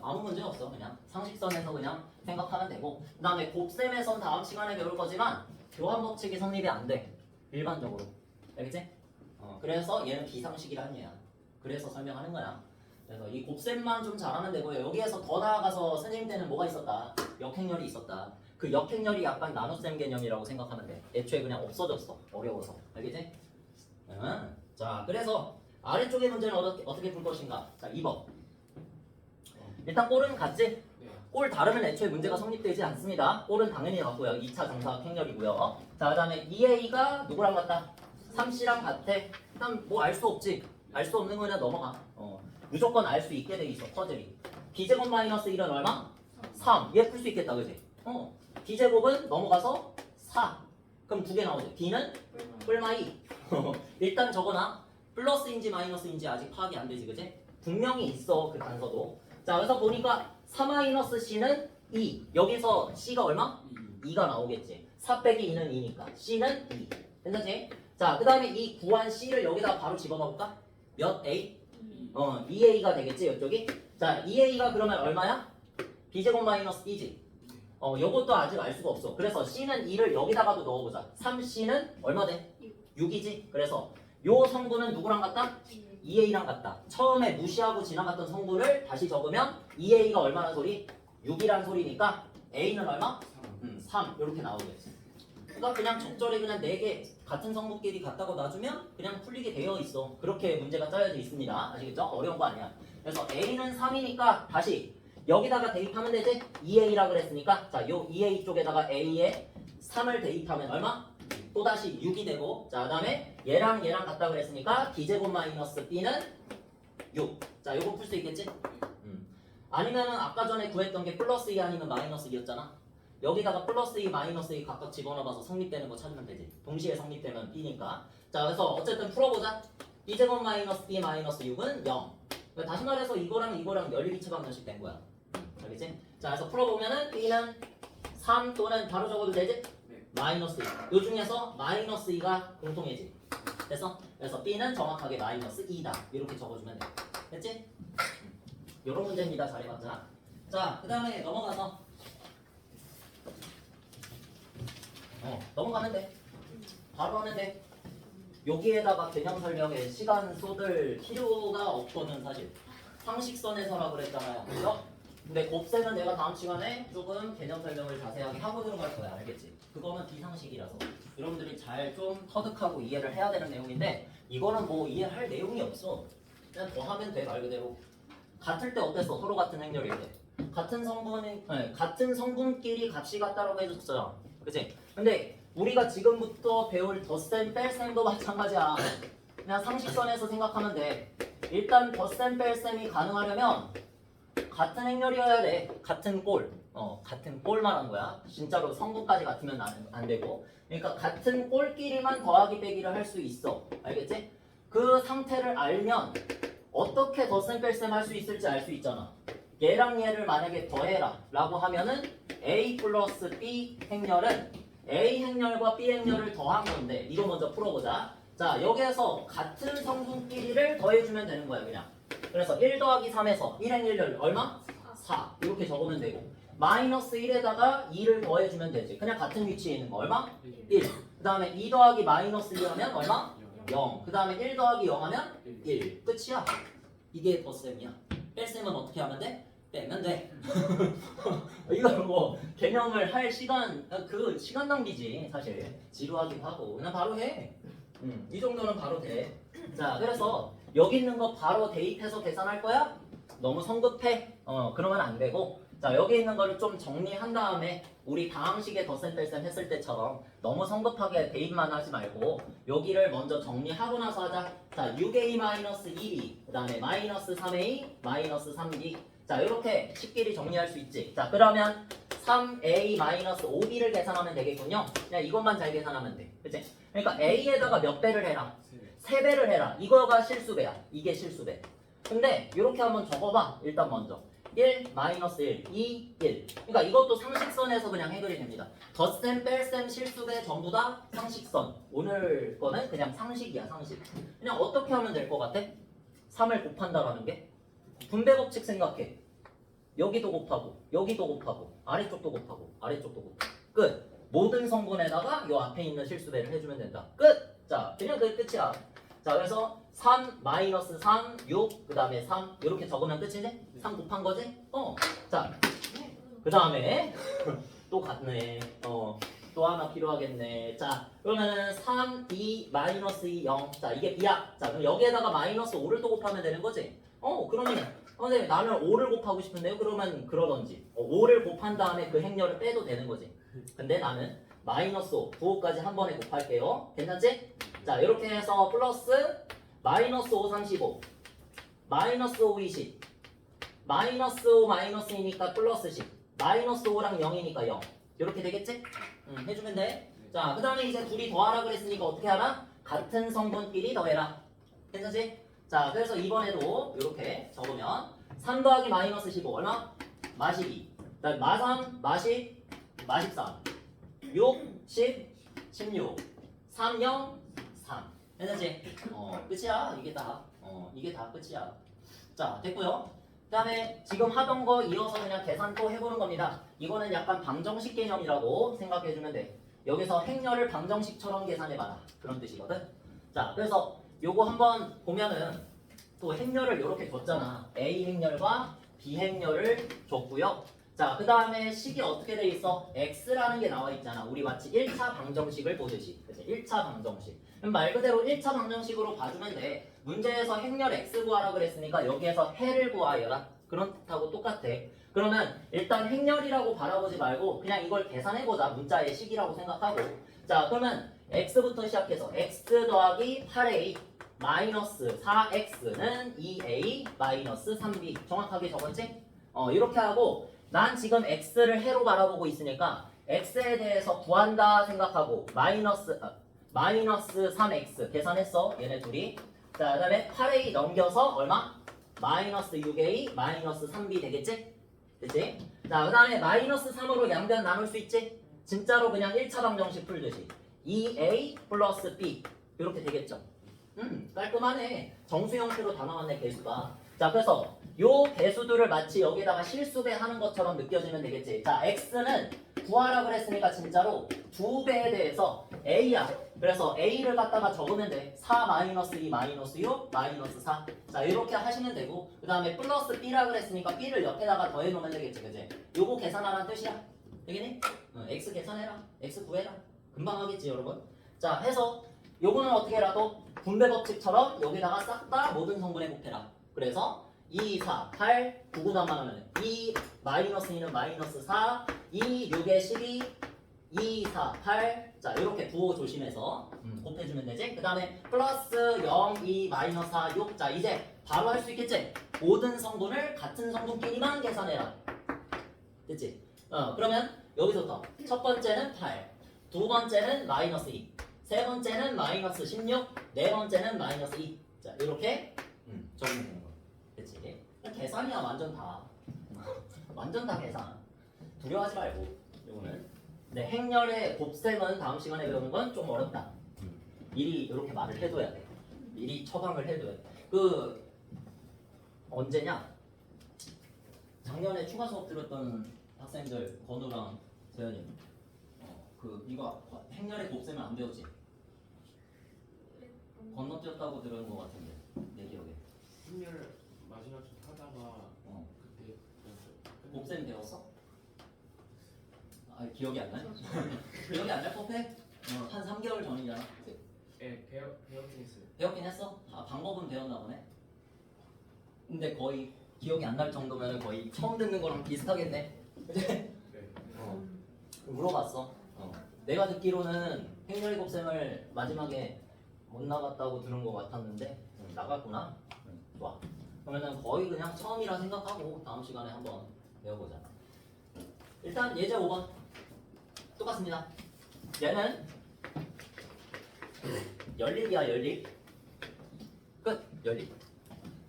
아무 문제 없어. 그냥 상식선에서 그냥 생각하면 되고 그 다음에 곱셈에선 다음 시간에 배울 거지만 교환 법칙이 성립이 안 돼. 일반적으로. 알겠지? 그래서 얘는 비상식이라는 얘야. 그래서 설명하는 거야. 그래서 이 곱셈만 좀 잘하면 되고요. 여기에서 더 나아가서 선생님 때는 뭐가 있었다? 역행렬이 있었다. 그 역행렬이 약간 나눗셈 개념이라고 생각하면 돼. 애초에 그냥 없어졌어. 어려워서. 알겠지? 자, 그래서 아래쪽의 문제는 어떻게 풀 것인가? 자, 2번. 일단 꼴은 같지? 꼴 다르면 애초에 문제가 성립되지 않습니다. 꼴은 당연히 맞고요. 2차 정사각 행렬이고요. 자, 그 다음에 2A가 누구랑 같다? 3C랑 같아. 일단 뭐 알 수 없지. 알 수 없는 거는 넘어가. 무조건 알 수 있게 돼 있어. 퍼즐이. B제곱 마이너스 1은 얼마? 3. 얘 풀 수 있겠다. 그지? B제곱은 넘어가서 4. 그럼 2개 나오죠. B는 뿔마 2. 일단 적어놔. 플러스인지 마이너스인지 아직 파악이 안 되지. 그지? 분명히 있어. 그 단서도. 자, 그래서 보니까 4-C는 2. 여기서 C가 얼마? 2가 나오겠지. 4 빼기 2는 2니까. C는 2. 괜찮지? 자, 그 다음에 이 구한 C를 여기다가 바로 집어넣을까? 몇 A? 2A가 되겠지, 이쪽이? 자, 2A가 그러면 얼마야? B제곱 마이너스 2지. 요것도 아직 알 수가 없어. 그래서 C는 2를 여기다가도 넣어보자. 3C는 얼마 돼? 6이지? 그래서 요 성분은 누구랑 같다? 2A랑 같다. 처음에 무시하고 지나갔던 성분을 다시 적으면 2A가 얼마나 소리? 6이란 소리니까 A는 얼마? 3 이렇게 나오겠지. 그러니까 그냥 적절히 그냥 4개 같은 성분끼리 같다고 놔주면 그냥 풀리게 되어 있어. 그렇게 문제가 짜여져 있습니다. 아시겠죠? 어려운 거 아니야. 그래서 A는 3이니까 다시 여기다가 대입하면 되지? 2A라 그랬으니까 자, 요 2A 쪽에다가 A에 3을 대입하면 얼마? 또다시 6이 되고 자, 그 다음에 얘랑 같다 그랬으니까 B제곱 마이너스 B는 6. 자, 요거 풀 수 있겠지? 아니면은 아까 전에 구했던 게 플러스 2 아니면 마이너스 2였잖아. 여기다가 플러스 2, 마이너스 2 각각 집어넣어봐서 성립되는 거 찾으면 되지. 동시에 성립되면 B니까. 자, 그래서 어쨌든 풀어보자. B제곱 마이너스 B 마이너스 6은 0. 다시 말해서 이거랑 12차 방정식 된 거야. 알겠지? 자, 그래서 풀어보면은 B는 3 또는 바로 적어도 되지? 마이너스 2. 요 중에서 마이너스 2가 공통이지. 됐어? 그래서 B는 정확하게 마이너스 2다. 이렇게 적어주면 돼. 됐지? 요런 문제입니다. 잘해봤자. 자, 그 다음에 넘어가서 넘어가면 돼. 바로 하면 돼. 여기에다가 개념 설명에 시간 쏟을 필요가 없거든 사실. 상식선에서라 그랬잖아요. 그죠? 근데 곱셈은 내가 다음 시간에 조금 개념 설명을 자세하게 하고 들어갈 거야. 알겠지? 그거는 비상식이라서 여러분들이 잘 좀 터득하고 이해를 해야 되는 내용인데 이거는 뭐 이해할 내용이 없어. 그냥 더 하면 돼. 말 그대로. 같을 때 어땠어? 서로 같은 행렬일 때. 같은 성분끼리 값이 같다라고 해줬잖아. 그치? 근데 우리가 지금부터 배울 덧셈, 뺄셈도 마찬가지야. 그냥 상식선에서 생각하면 돼. 일단 덧셈, 뺄셈이 가능하려면 같은 행렬이어야 돼. 같은 꼴. 같은 꼴만 한 거야. 진짜로 성분까지 같으면 안 되고. 그러니까 같은 꼴끼리만 더하기 빼기를 할 수 있어. 알겠지? 그 상태를 알면 어떻게 덧셈 뺄셈 할 수 있을지 알 수 있잖아. 얘랑 얘를 만약에 더해라 라고 하면은 A 플러스 B 행렬은 A 행렬과 B 행렬을 더한 건데 이거 먼저 풀어보자. 자, 여기에서 같은 성분끼리를 더해주면 되는 거야 그냥. 그래서 1 더하기 3에서 1행렬 얼마? 4 이렇게 적으면 되고 마이너스 1에다가 2를 더해주면 되지. 그냥 같은 위치에 있는 거 얼마? 1. 그 다음에 2 더하기 마이너스 2 하면 얼마? 0. 그 다음에 1 더하기 0 하면 1. 끝이야. 이게 덧셈이야. 뺄셈은 어떻게 하면 돼? 빼면 돼. 이거 뭐 개념을 할 시간 그 시간 낭비지 사실. 지루하기도 하고 그냥 바로 해. 이 정도는 바로 돼. 자, 그래서 여기 있는 거 바로 대입해서 계산할 거야? 너무 성급해. 그러면 안 되고. 자, 여기 있는 거를 좀 정리한 다음에 우리 다항식에 덧셈 뺄셈 했을 때처럼 너무 성급하게 대입만 하지 말고 여기를 먼저 정리하고 나서 하자. 자, 6a-1이 그 다음에 마이너스 3a 마이너스 3b. 자, 이렇게 식끼리 정리할 수 있지. 자, 그러면 3a-5b를 계산하면 되겠군요. 그냥 이것만 잘 계산하면 돼. 그치? 그러니까 a에다가 몇 배를 해라? 3배를 해라. 이거가 실수배야. 이게 실수배. 근데 이렇게 한번 적어봐. 일단 먼저 1, 마이너스 1, 2, 1. 그러니까 이것도 상식선에서 그냥 해결이 됩니다. 덧셈, 뺄셈, 실수배 전부 다 상식선. 오늘 거는 그냥 상식이야, 상식. 그냥 어떻게 하면 될 것 같아? 3을 곱한다라는 게? 분배 법칙 생각해. 여기도 곱하고, 여기도 곱하고, 아래쪽도 곱하고, 아래쪽도 곱하고. 끝. 모든 성분에다가 요 앞에 있는 실수배를 해주면 된다. 끝! 자, 그냥 그 끝이야. 자, 그래서 3, 마이너스 3, 6, 그 다음에 3 이렇게 적으면 끝이지? 3 곱한 거지? 자, 그 다음에 또 같네. 또 하나 필요하겠네. 자, 그러면은 3, 2, 마이너스 2, 0. 자, 이게 B야. 자, 그럼 여기에다가 마이너스 5를 또 곱하면 되는 거지? 그러면 선생님 나는 5를 곱하고 싶은데요? 그러면 그러던지 5를 곱한 다음에 그 행렬을 빼도 되는 거지. 근데 나는 마이너스 5, 9호까지 한 번에 곱할게요. 괜찮지? 자, 이렇게 해서 플러스 마이너스 5, 35 마이너스 5, 20 마이너스 5, 마이너스 2니까 플러스 10 마이너스 5랑 0이니까 0 이렇게 되겠지? 해주면 돼. 자, 그 다음에 이제 둘이 더하라 그랬으니까 어떻게 하라? 같은 성분끼리 더해라. 괜찮지? 자, 그래서 이번에도 이렇게 적으면 3 더하기 마이너스 15 얼마? 마12 그다음 마3 마10 마13 6 10 16 3 0 3 괜찮지? 끝이야. 이게 다 이게 다 끝이야. 자, 됐고요. 그 다음에 지금 하던 거 이어서 그냥 계산 또 해보는 겁니다. 이거는 약간 방정식 개념이라고 생각해주면 돼. 여기서 행렬을 방정식처럼 계산해봐라. 그런 뜻이거든. 자, 그래서 요거 한번 보면은 또 행렬을 이렇게 줬잖아. A 행렬과 B 행렬을 줬고요. 자, 그 다음에 식이 어떻게 돼 있어? X라는 게 나와 있잖아. 우리 마치 1차 방정식을 보듯이. 그치? 1차 방정식. 그럼 말 그대로 1차 방정식으로 봐주면 돼. 문제에서 행렬 X 구하라 그랬으니까 여기에서 해를 구하여라. 그런 뜻하고 똑같아. 그러면 일단 행렬이라고 바라보지 말고 그냥 이걸 계산해보자. 문자의 식이라고 생각하고. 자, 그러면 X부터 시작해서 X 더하기 8A 마이너스 4X는 2A 마이너스 3B 정확하게 적었지? 이렇게 하고 난 지금 X를 해로 바라보고 있으니까 X에 대해서 구한다 생각하고 마이너스 3X 계산했어 얘네 둘이. 자, 그 다음에 8A 넘겨서 얼마? 마이너스 6A 마이너스 3B 되겠지? 그치? 자, 그 다음에 마이너스 3으로 양변 나눌 수 있지? 진짜로 그냥 1차 방정식 풀듯이 2A 플러스 B 이렇게 되겠죠? 깔끔하네. 정수 형태로 다 나왔네 개수가. 자, 그래서 요 개수들을 마치 여기다가 실수배 하는 것처럼 느껴지면 되겠지. 자, X는 구하라 그랬으니까 진짜로 2배에 대해서 A야. 그래서 A를 갖다가 적으면 돼. 4 마이너스 2 마이너스 6 마이너스 4. 자, 이렇게 하시면 되고 그 다음에 플러스 B라 그랬으니까 B를 옆에다가 더해놓으면 되겠지. 그치? 요거 계산하라는 뜻이야. 되겠니? X 계산해라. X 구해라. 금방 하겠지 여러분. 자, 해서 요거는 어떻게 해라도 분배 법칙처럼 여기다가 싹 다 모든 성분에 곱해라. 그래서 2, 4, 8, 9, 9 남아나면 2 마이너스 2는 마이너스 4, 2, 6에 12, 2, 4, 8. 자, 이렇게 부호 조심해서 곱해주면 되지. 그 다음에 플러스 0, 2, 마이너스 4, 6. 자, 이제 바로 할 수 있겠지? 모든 성분을 같은 성분끼리만 계산해라. 됐지? 그러면 여기서부터 첫 번째는 8, 두 번째는 마이너스 2, 세 번째는 마이너스 16, 네 번째는 마이너스 2. 자, 이렇게 적으면 되는 거야. 됐지? 계산이야, 완전 다. 완전 다 계산. 두려워하지 말고, 요거는. 근데 행렬의 곱셈은 다음 시간에 배우는 건 좀 어렵다. 미리 이렇게 말을 해둬야 돼. 미리 처방을 해둬야 돼. 언제냐? 작년에 추가 수업 들었던 학생들 건우랑 재현이 이거 행렬의 곱셈을 안 배웠지? 건너뛰었다고 들은 것 같은데 내 기억에. 승렬 마지막 좀 하다가 그때 곱셈 배웠어? 아, 기억이 안 나요? 기억이 안 날 법해? 한 3개월 전이잖아. 배웠긴 했어요. 배웠긴 했어? 아, 방법은 배웠나 보네. 근데 거의 기억이 안 날 정도면 거의 처음 듣는 거랑 비슷하겠네. 그치? 네. 물어봤어. 내가 듣기로는 행렬의 곱셈을 마지막에 못 나갔다고 들은 것 같았는데 나갔구나. 좋아. 그러면은 거의 그냥 처음이라 생각하고 다음 시간에 한번 배워보자. 일단 예제 5번 똑같습니다. 얘는 연립이야, 연립. 끝. 연립.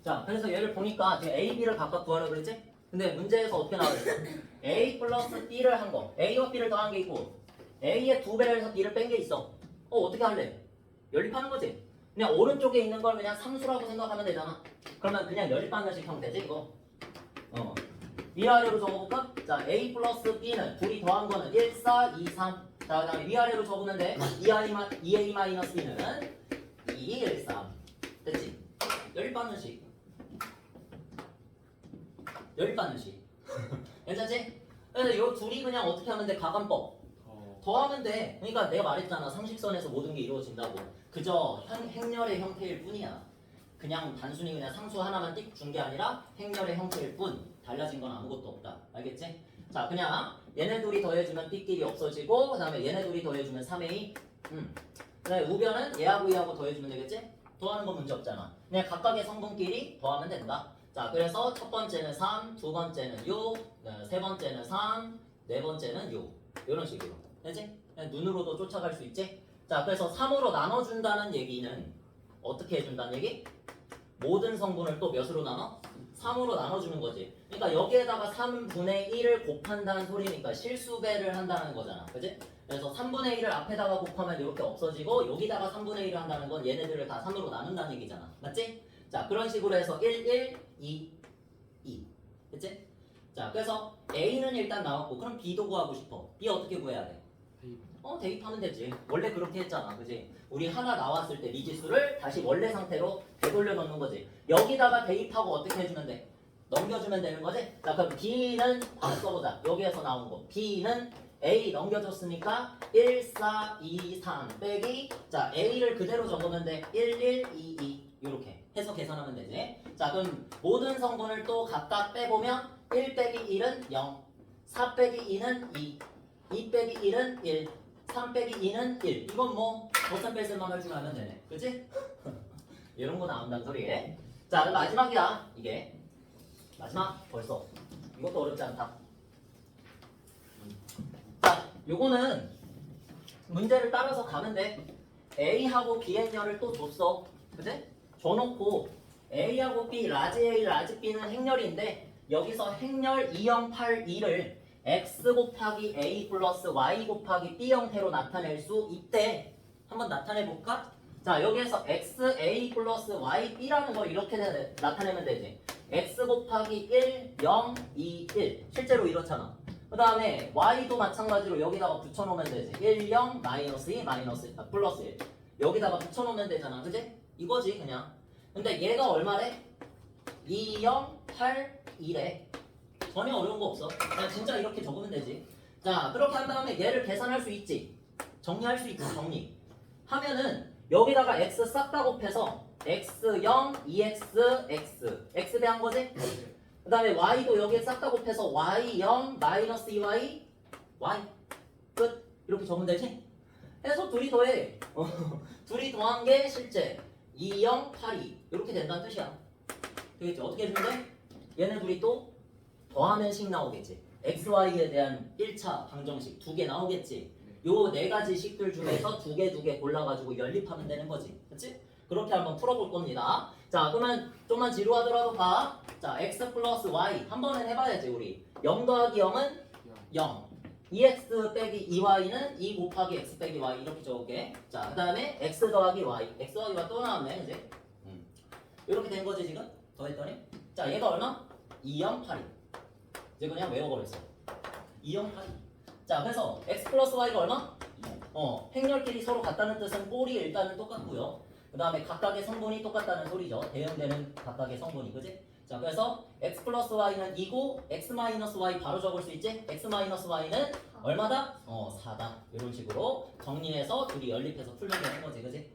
자, 그래서 얘를 보니까 지금 A, B를 각각 구하라고 그랬지? 근데 문제에서 어떻게 나와있어? A 플러스 B를 한 거, A와 B를 더한 게 있고 A의 2배를 해서 B를 뺀 게 있어. 어떻게 할래? 연립하는 거지. 그냥 오른쪽에 있는 걸 그냥 상수라고 생각하면 되잖아. 그러면 그냥 연립하는 식 하면 되지 이거. 위아래로 적어볼까? 자, A 플러스 B는 둘이 더한 거는 1, 4, 2, 3. 자, 그 다음에 위아래로 적으면 돼. 2A 마이너스 B는 2, 1, 3. 됐지? 연립받는 식. 연립받는 식. 괜찮지? 그래서 이 둘이 그냥 어떻게 하면 돼? 가관법. 더하면 돼. 그러니까 내가 말했잖아. 상식선에서 모든 게 이루어진다고. 그저 행렬의 형태일 뿐이야. 그냥 단순히 그냥 상수 하나만 띡 준 게 아니라 행렬의 형태일 뿐. 달라진 건 아무것도 없다. 알겠지? 자, 그냥 얘네 둘이 더해주면 B끼리 없어지고 그 다음에 얘네 둘이 더해주면 3A. 그 다음에 우변은 얘하고 얘하고 더해주면 되겠지? 더하는 건 문제 없잖아. 그냥 각각의 성분끼리 더하면 된다. 자, 그래서 첫 번째는 3, 두 번째는 6, 세 번째는 3, 네 번째는 6. 이런 식으로. 되지? 그냥 눈으로도 쫓아갈 수 있지? 자, 그래서 3으로 나눠준다는 얘기는 어떻게 해준다는 얘기? 모든 성분을 또 몇으로 나눠? 3으로 나눠주는 거지. 그러니까 여기에다가 3분의 1을 곱한다는 소리니까 실수배를 한다는 거잖아. 그지? 그래서 3분의 1을 앞에다가 곱하면 이렇게 없어지고 여기다가 3분의 1을 한다는 건 얘네들을 다 3으로 나눈다는 얘기잖아. 맞지? 자, 그런 식으로 해서 1, 1, 2, 2. 됐지? 자, 그래서 A는 일단 나왔고 그럼 B도 구하고 싶어. B 어떻게 구해야 돼? 대입하면 되지. 원래 그렇게 했잖아. 그지? 우리 하나 나왔을 때 미지수를 다시 원래 상태로 되돌려 놓는 거지. 여기다가 대입하고 어떻게 해주면 돼? 넘겨주면 되는 거지? 자, 그럼 B는 바로 써보자. 여기에서 나온 거. B는 A 넘겨줬으니까 1, 4, 2, 3 빼기. 자, A를 그대로 적으면 돼. 1, 1, 2, 2 이렇게 해서 계산하면 되지. 자, 그럼 모든 성분을 또 각각 빼보면 1 빼기 1은 0, 4 빼기 2는 2, 2 빼기 1은 1, 3 빼기 2는 1. 이건 뭐 곱셈 뺄셈만 할 줄 알면 되네. 그치? 이런 거 나온다는 소리. 자, 그럼 마지막이야. 이게 마지막 벌써. 이것도 어렵지 않다. 자, 요거는 문제를 따라서 가면 돼. A하고 B의 행렬을 또 줬어. 그치? 줘놓고 A하고 B, 라지 A, 라지 B는 행렬인데 여기서 행렬 208,2를 x 곱하기 a 플러스 y 곱하기 b 형태로 나타낼 수 있대. 한번 나타내볼까? 자, 여기에서 x, a 플러스 y, b라는 걸 이렇게 나타내면 되지. x 곱하기 1, 0, 2, 1. 실제로 이렇잖아. 그 다음에 y도 마찬가지로 여기다가 붙여놓으면 되지. 1, 0, 마이너스 2, 플러스 1. 여기다가 붙여놓으면 되잖아. 그지? 이거지 그냥. 근데 얘가 얼마래? 2, 0, 8, 2래. 전혀 어려운 거 없어. 그냥 진짜 이렇게 적으면 되지. 자, 그렇게 한 다음에 얘를 계산할 수 있지. 정리할 수 있지. 정리. 하면은 여기다가 x 싹 다 곱해서 x0, 2x, x. x 배한 거지? 그 다음에 y도 여기에 싹 다 곱해서 y0, 마이너스 2y, y. 끝. 이렇게 적으면 되지? 해서 둘이 더해. 둘이 더한 게 실제 2082 이렇게 된다는 뜻이야. 되겠지? 어떻게 해주면 돼? 얘네 둘이 또 더하면 식 나오겠지. XY에 대한 1차 방정식 2개 나오겠지. 요 4가지 식들 중에서 2개 골라가지고 연립하면 되는 거지. 그치? 그렇게 한번 풀어볼 겁니다. 자, 그러면 좀만 지루하더라도 봐. 자, x 플러스 y 한 번은 해봐야지 우리. 0 더하기 0은 0. 2x 빼기 2y는 2 곱하기 x 빼기 y 이렇게 적을게. 자, 그 다음에 x 더하기 y. x 더하기 y 또 나왔네, 그지? 이렇게 된 거지 지금? 더했더니. 자, 얘가 얼마? 2082. 이제 그냥 외워버렸어. 2082. 자, 그래서 x 플러스 y가 얼마? 행렬끼리 서로 같다는 뜻은 꼴이 일단은 똑같고요. 그 다음에 각각의 성분이 똑같다는 소리죠. 대응되는 각각의 성분이, 그지? 자, 그래서 x 플러스 y는 2고 x 마이너스 y 바로 적을 수 있지? x 마이너스 y는 얼마다? 4다. 이런 식으로 정리해서 둘이 연립해서 풀면 되는 거지, 그지?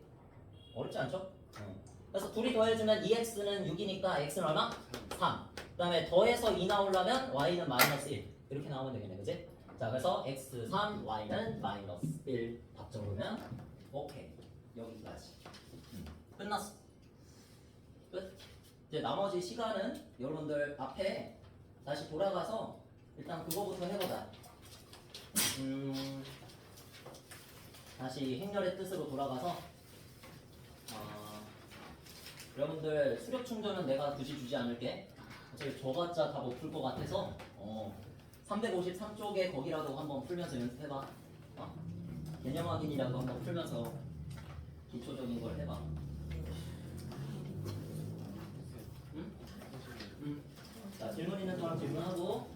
어렵지 않죠? 그래서 둘이 더해주면 2x는 6이니까 x는 얼마? 3. 그 다음에 더해서 2 나오려면 y는 마이너스 1. 이렇게 나오면 되겠네, 그지? 자, 그래서 x3, y는 마이너스 1 답 적으면 오케이. 여기까지. 끝났어. 끝. 이제 나머지 시간은 여러분들 앞에 다시 돌아가서 일단 그거부터 해보자. 다시 행렬의 뜻으로 돌아가서 여러분들 수력 충전은 내가 굳이 주지 않을게. 어차피 줘봤자 다 못 풀 것 같아서 353쪽에 거기라도 한번 풀면서 연습해봐. 개념 확인이라도 한번 풀면서 기초적인 걸 해봐. 자, 질문 있는 사람 질문하고